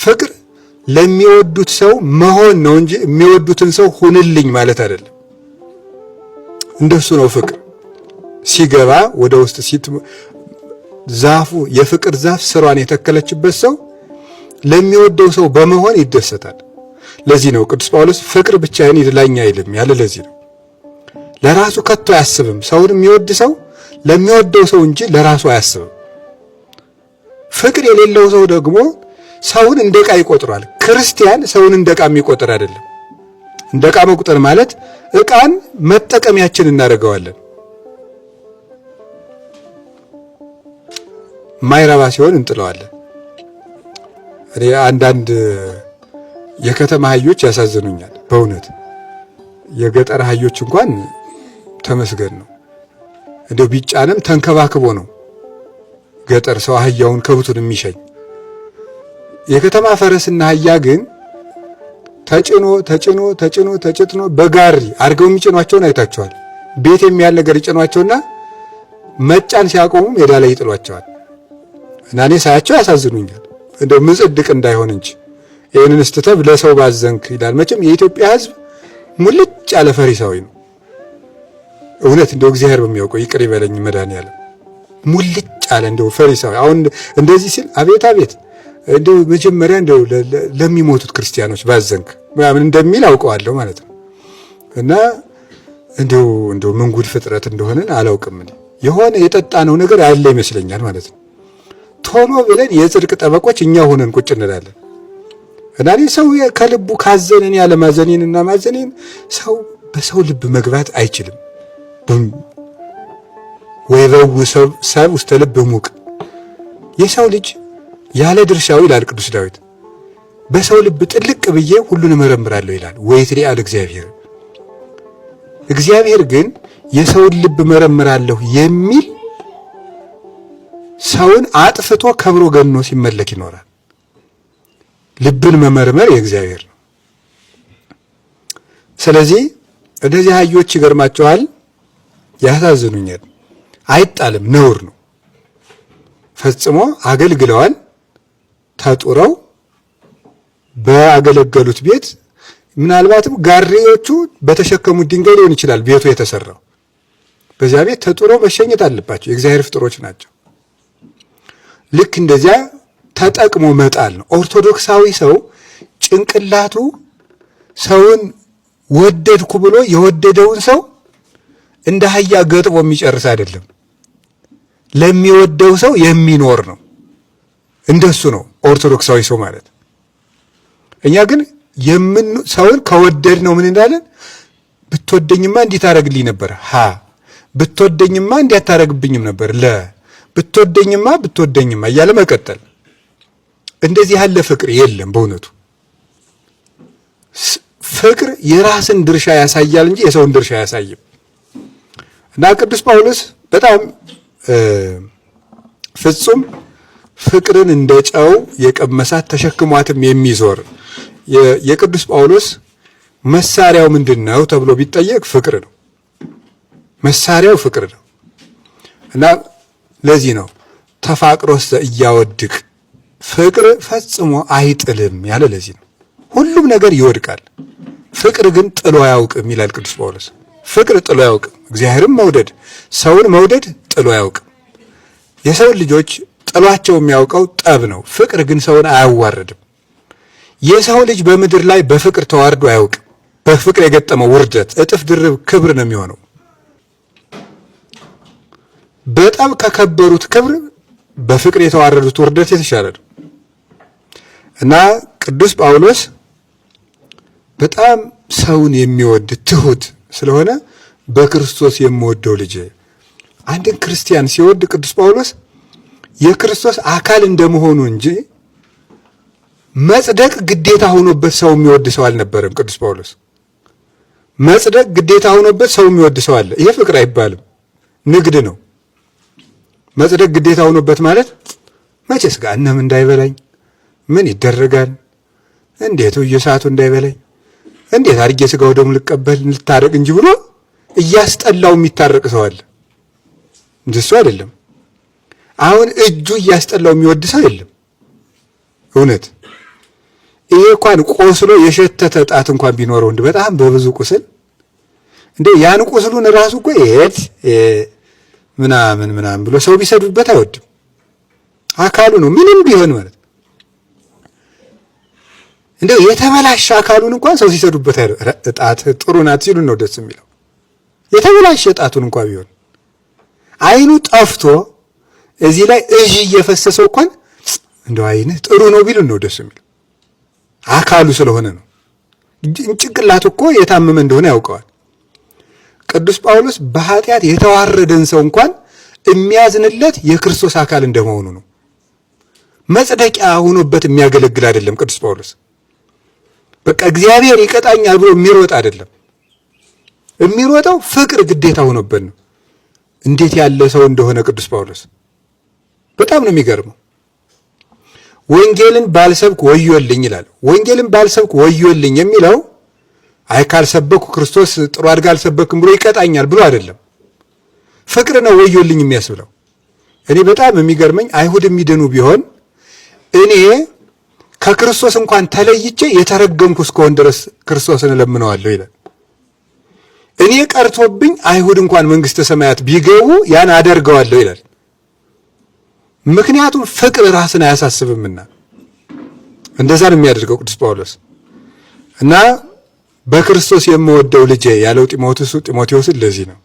ፍቅር ለሚወዱት ሰው መሆን ነው እንጂ የሚወዱትን ሰው ሁንልኝ ማለት አይደለም። እንደሱ ነው ፍቅር ሲገባ ወደ ውስጥ ዛፉ የፍቅር ዛፍ ስሯን የተከለችበት ሰው ለሚወደው ሰው በመሆን ይደሰታል። ለዚህ ነው ቅዱስ ጳውሎስ ፍቅር ብቻዬን ይድላኝ አይልም ያለ። ለዚህ ነው ለራሱ ከቶ አያስብም። ሰውን የሚወድ ሰው ለሚወደው ሰው እንጂ ለራሱ አያስብም። ፍቅር የሌለው ሰው ደግሞ ሰውን እንደ ዕቃ ይቆጥራል። ክርስቲያን ሰውን እንደ ዕቃ የሚቆጥር አይደለም። እንደ ዕቃ መቁጠር ማለት ዕቃን መጠቀሚያችን እናደርገዋለን። ማይረባ ሲሆን እንጥለዋለን። እኔ አንዳንድ የከተማ አህዮች ያሳዝኑኛል በእውነት። የገጠር አህዮች እንኳን ተመስገን ነው። እንደው ቢጫንም ተንከባክቦ ነው ገጠር ሰው አህያውን ከብቱን የሚሸኝ። የከተማ ፈረስና አህያ ግን ተጭኖ ተጭኖ ተጭኖ ተጭኖ በጋሪ አድርገው የሚጭኗቸውን አይታቸዋል። ቤት የሚያል ነገር ይጭኗቸውና መጫን ሲያቆሙ ሜዳ ላይ ይጥሏቸዋል። እና እኔ ሳያቸው ያሳዝኑኛል። እንደው ምጽድቅ እንዳይሆን እንጂ ይህንን ስትተብ ለሰው ባዘንክ ይላል። መቼም የኢትዮጵያ ሕዝብ ሙልጭ ያለ ፈሪሳዊ ነው። እውነት እንደው እግዚአብሔር በሚያውቀው ይቅር ይበለኝ መድኃኒዓለም። ሙልጭ ያለ እንደው ፈሪሳዊ አሁን እንደዚህ ሲል አቤት አቤት እንደው መጀመሪያ እንደው ለሚሞቱት ክርስቲያኖች ባዘንክ ምናምን እንደሚል አውቀዋለሁ ማለት ነው። እና እንደው ምን ጉድ ፍጥረት እንደሆነን አላውቅም። የሆነ የጠጣነው ነገር ያለ ይመስለኛል ማለት ነው። ቶሎ ብለን የጽድቅ ጠበቆች እኛ ሆነን ቁጭ እንላለን። እና ሰው ከልቡ ካዘነን ያለ ማዘኔንና ማዘኔን ሰው በሰው ልብ መግባት አይችልም። ወይበው ሰብ ውስጥ ልብ ሙቅ የሰው ልጅ ያለ ድርሻው ይላል ቅዱስ ዳዊት። በሰው ልብ ጥልቅ ብዬ ሁሉን እመረምራለሁ ይላል። ወይትሪአ ለእግዚአብሔር። እግዚአብሔር ግን የሰውን ልብ እመረምራለሁ የሚል ሰውን አጥፍቶ ከብሮ ገኖ ሲመለክ ይኖራል። ልብን መመርመር የእግዚአብሔር ነው። ስለዚህ እንደዚህ አህዮች ይገርማቸዋል፣ ያሳዝኑኛል። አይጣልም፣ ነውር ነው። ፈጽሞ አገልግለዋል። ተጡረው በአገለገሉት ቤት ምናልባትም ጋሪዎቹ በተሸከሙት ድንጋይ ሊሆን ይችላል ቤቱ የተሰራው። በዚያ ቤት ተጡረው መሸኘት አለባቸው። የእግዚአብሔር ፍጥሮች ናቸው። ልክ እንደዚያ ተጠቅሞ መጣል ነው። ኦርቶዶክሳዊ ሰው ጭንቅላቱ ሰውን ወደድኩ ብሎ የወደደውን ሰው እንደ አህያ ገጥሞ የሚጨርስ አይደለም። ለሚወደው ሰው የሚኖር ነው። እንደሱ ነው ኦርቶዶክሳዊ ሰው ማለት። እኛ ግን ሰውን ከወደድ ነው ምን እንዳለን፣ ብትወደኝማ እንዲህ ታረግልኝ ነበር፣ ብትወደኝማ እንዲህ አታረግብኝም ነበር፣ ብትወደኝማ እያለ መቀጠል። እንደዚህ ያለ ፍቅር የለም በእውነቱ። ፍቅር የራስን ድርሻ ያሳያል እንጂ የሰውን ድርሻ አያሳይም። እና ቅዱስ ጳውሎስ በጣም ፍጹም ፍቅርን እንደ ጨው የቀመሳት ተሸክሟትም የሚዞር የቅዱስ ጳውሎስ መሳሪያው ምንድን ነው ተብሎ ቢጠየቅ ፍቅር ነው። መሳሪያው ፍቅር ነው። እና ለዚህ ነው ተፋቅሮስ እያወድቅ ፍቅር ፈጽሞ አይጥልም ያለ። ለዚህ ነው ሁሉም ነገር ይወድቃል፣ ፍቅር ግን ጥሎ አያውቅም ይላል ቅዱስ ጳውሎስ። ፍቅር ጥሎ አያውቅም። እግዚአብሔርም መውደድ ሰውን መውደድ ጥሎ አያውቅም። የሰው ልጆች ጥሏቸው የሚያውቀው ጠብ ነው። ፍቅር ግን ሰውን አያዋርድም። የሰው ልጅ በምድር ላይ በፍቅር ተዋርዶ አያውቅም። በፍቅር የገጠመው ውርደት እጥፍ ድርብ ክብር ነው የሚሆነው። በጣም ከከበሩት ክብር በፍቅር የተዋረዱት ውርደት የተሻለ ነው። እና ቅዱስ ጳውሎስ በጣም ሰውን የሚወድ ትሁት ስለሆነ በክርስቶስ የምወደው ልጅ አንድን ክርስቲያን ሲወድ ቅዱስ ጳውሎስ የክርስቶስ አካል እንደመሆኑ እንጂ መጽደቅ ግዴታ ሆኖበት ሰው የሚወድ ሰው አልነበረም። ቅዱስ ጳውሎስ መጽደቅ ግዴታ ሆኖበት ሰው የሚወድ ሰው አለ። ይሄ ፍቅር አይባልም፣ ንግድ ነው። መጽደቅ ግዴታ ሆኖበት ማለት መቼስ ገሃነም እንዳይበላኝ ምን ይደረጋል፣ እንዴት እየሳቱ እንዳይበላኝ እንዴት አድርጌ ስጋው ደሙ ልቀበል ልታረቅ እንጂ ብሎ እያስጠላው የሚታረቅ ሰው አለ። እንደሱ አይደለም። አሁን እጁ እያስጠላው የሚወድ ሰው የለም። እውነት ይሄ እንኳን ቆስሎ የሸተተ ጣት እንኳን ቢኖረው እንደ በጣም በብዙ ቁስል እንደ ያን ቁስሉን ራሱ እኮ ይሄድ ምናምን ብሎ ሰው ቢሰዱበት አይወድም። አካሉ ነው ምንም ቢሆን ማለት እንደ የተበላሸ አካሉን እንኳን ሰው ሲሰዱበት ጣት ጥሩ ናት ሲሉ ነው ደስ የሚለው። የተበላሸ ጣቱን እንኳን ቢሆን አይኑ ጠፍቶ እዚህ ላይ እጅ እየፈሰሰው እንኳን እንደው አይንህ ጥሩ ነው ቢሉ ነው ደስ የሚለው። አካሉ ስለሆነ ነው። ጭንቅላቱ እኮ የታመመ እንደሆነ ያውቀዋል። ቅዱስ ጳውሎስ በኃጢአት የተዋረደን ሰው እንኳን የሚያዝንለት የክርስቶስ አካል እንደመሆኑ ነው። መጽደቂያ ሆኖበት የሚያገለግል አይደለም ቅዱስ ጳውሎስ። በቃ እግዚአብሔር ይቀጣኛል ብሎ የሚሮጥ አይደለም። የሚሮጠው ፍቅር ግዴታ ሆኖበት ነው። እንዴት ያለ ሰው እንደሆነ ቅዱስ ጳውሎስ በጣም ነው የሚገርመው። ወንጌልን ባልሰብክ ወዮልኝ ይላል። ወንጌልን ባልሰብክ ወዮልኝ የሚለው አይ ካልሰበኩ ክርስቶስ ጥሩ አድርጋ አልሰበክም ብሎ ይቀጣኛል ብሎ አይደለም። ፍቅር ነው ወዮልኝ የሚያስብለው። እኔ በጣም የሚገርመኝ አይሁድ የሚድኑ ቢሆን እኔ ከክርስቶስ እንኳን ተለይቼ የተረገምኩ እስከሆን ድረስ ክርስቶስን እለምነዋለሁ ይላል። እኔ ቀርቶብኝ አይሁድ እንኳን መንግሥተ ሰማያት ቢገቡ ያን አደርገዋለሁ ይላል። ምክንያቱም ፍቅር ራስን አያሳስብምና እንደዛ ነው የሚያደርገው ቅዱስ ጳውሎስ። እና በክርስቶስ የምወደው ልጄ ያለው ጢሞቴዎስን ለዚህ ነው።